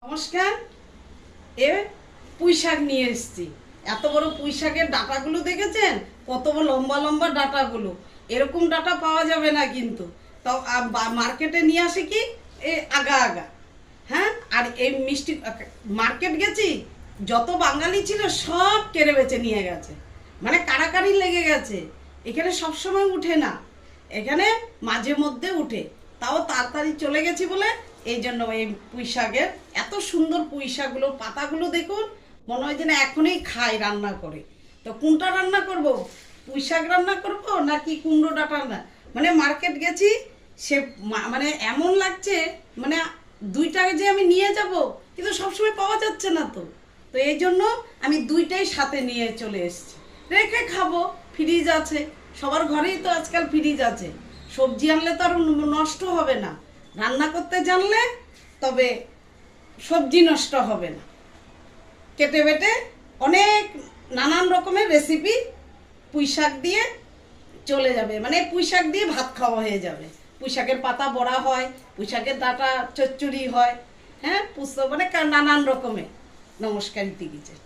নমস্কার। এ পুঁই শাক নিয়ে এসেছি। এত বড় পুঁই শাকের ডাঁটাগুলো দেখেছেন? কত লম্বা লম্বা ডাঁটাগুলো। এরকম ডাঁটা পাওয়া যাবে না কিন্তু। তো মার্কেটে নিয়ে আসি কি এ আগা আগা। হ্যাঁ, আর এই মিষ্টি মার্কেট গেছি, যত বাঙালি ছিল সব কেড়ে বেচে নিয়ে গেছে। মানে কাড়াকাড়ি লেগে গেছে। এখানে সবসময় উঠে না, এখানে মাঝে মধ্যে উঠে। তাও তাড়াতাড়ি চলে গেছি বলে এই জন্য এই পুঁই শাকের এত সুন্দর পুঁই শাকগুলো, পাতাগুলো দেখুন, মনে হয় যে না এখনই খাই রান্না করে। তো কোনটা রান্না করব? পুঁই শাক রান্না করব নাকি কুমড়ো ডাঁটা রান্না? মানে মার্কেট গেছি, সে মানে এমন লাগছে মানে দুইটাকে যে আমি নিয়ে যাব, কিন্তু সবসময় পাওয়া যাচ্ছে না। তো তো এই জন্য আমি দুইটাই সাথে নিয়ে চলে এসেছি। রেখে খাবো, ফ্রিজ আছে, সবার ঘরেই তো আজকাল ফ্রিজ আছে। সবজি আনলে তো আর নষ্ট হবে না, রান্না করতে জানলে তবে সবজি নষ্ট হবে না। কেটে বেটে অনেক নানান রকমের রেসিপি পুঁই শাক দিয়ে চলে যাবে, মানে পুঁই শাক দিয়ে ভাত খাওয়া হয়ে যাবে। পুঁই শাকের পাতা বড়া হয়, পুঁই শাকের ডাঁটা চচ্চড়ি হয়, হ্যাঁ পুস্ত, মানে নানান রকমের। নমস্কার, ইতি কিচেন।